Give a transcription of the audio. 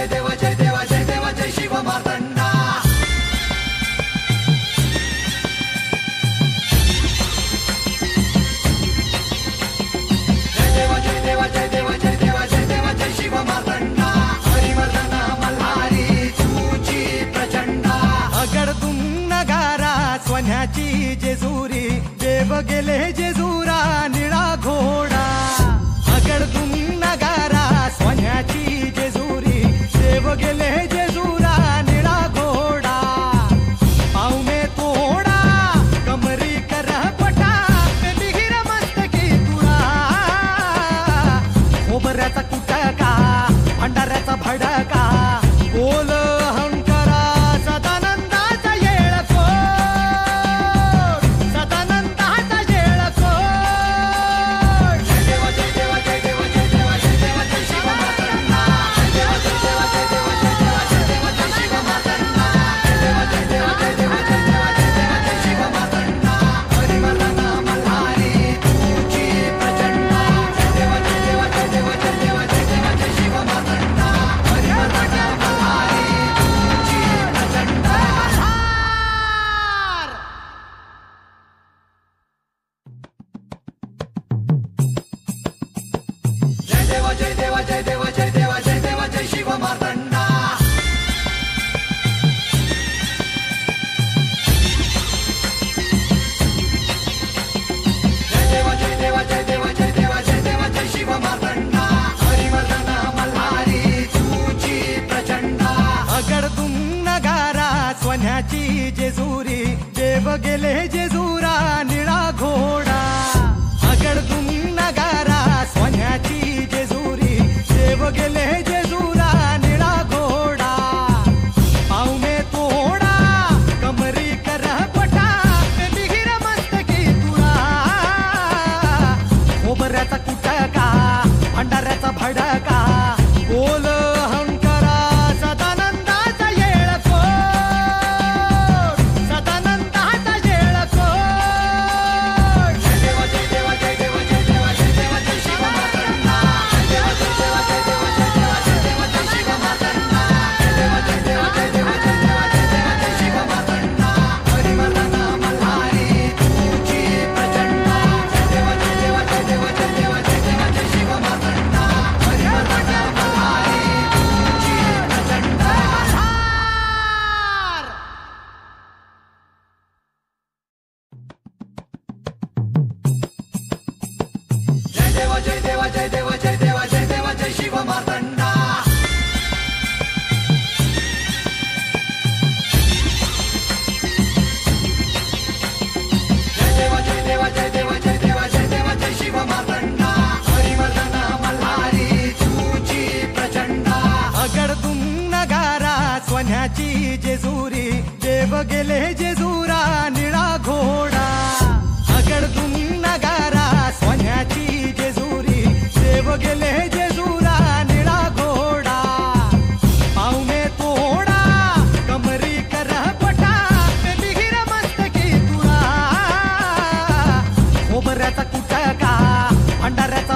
जय देव जय देव जय देव जय शिव मार्तंडा जय देव जय देव जय देव जय देव जय देव जय शिव मार्तंडा हरिवर्धन मल्हारी तुझी प्रचंडा अगडतून नगारा सोन्याची जेजुरी देव गेले जेजुरा निळा घोडा अगडतून नगारा सोन्याची जेजुरी देव गेले जेजुरा निळा घोडा पाऊ में तोडा कमरी कर पटा बिहिर मस्तकी तुरा खोबऱ्याचा कुटका भंडाऱ्याचा भडका बोल अहंकारा सदानंदाचा येळको सदानंदाचा येळको जय देव जय देव जय देव जय देव जय देव जय शिव मार्तंडा जय देव जय देव जय देव जय देव जय देव जय शिव मार्तंडा जय देव जय देव जय देव जय देव जय देव जय शिव मार्तंडा हरिवर्धन मल्हारी तुझी प्रचंडा जय देव जय देव जय देव जय देव जय देव जय शिव मार्तंडा हरिवर्धन मल्हारी तुझी प्रचंडा जय देव जय देव जय देव जय देव जय देव जय शिव मार्तंडा जय देव जय देव जय देव जय देव जय देव जय शिव मार्तंडा हरिवर्धन मल्हारी तुझी प्रचंडा अगडतून नगारा सोन्याची जेजुरी देव गेले जेजुरा निळा घोडा अगडतून नगारा सोन्याची जेजुरी देव गेले जेजुरा निळा घोडा पाऊ में तोडा कमरी कर पटा बिहिर मस्तकी तुरा खोबऱ्याचा कुटका भंडाऱ्याचा भडका बोल अहंकारा सदानंदाचा येळको सदानंदाचा येळको जय देव जय देव जय देव जय देव जय देव जय शिव मार्तंडा जय देव जय देव जय देव जय देव जय देव जय शिव मार्तंडा जय देव जय देव जय देव जय देव जय देव जय शिव मार्तंडा हरिवर्धन मल्हारी तुझी प्रचंडा जय देव जय देव जय देव जय देव जय देव जय शिव मार्तंडा हरिवर्धन मल्हारी तुझी प्रचंडा जय देव जय देव जय देव जय देव जय देव जय शिव मार्तंडा जय देव जय देव जय देव जय देव जय देव जय शिव मार्तंडा हरिवर्धन मल्हारी तुझी प्रचंडा अगडतून नगारा सोन्याची जेजुरी देव गेले जेजुरा निळा घोडा अगडतून नगारा सोन्याची जेजुरी देव गेले जेजुरा निळा घोडा पाऊ में तोडा कमरी कर पटा बिहिर मस्तकी तुरा खोबऱ्याचा कुटका भंडाऱ्याचा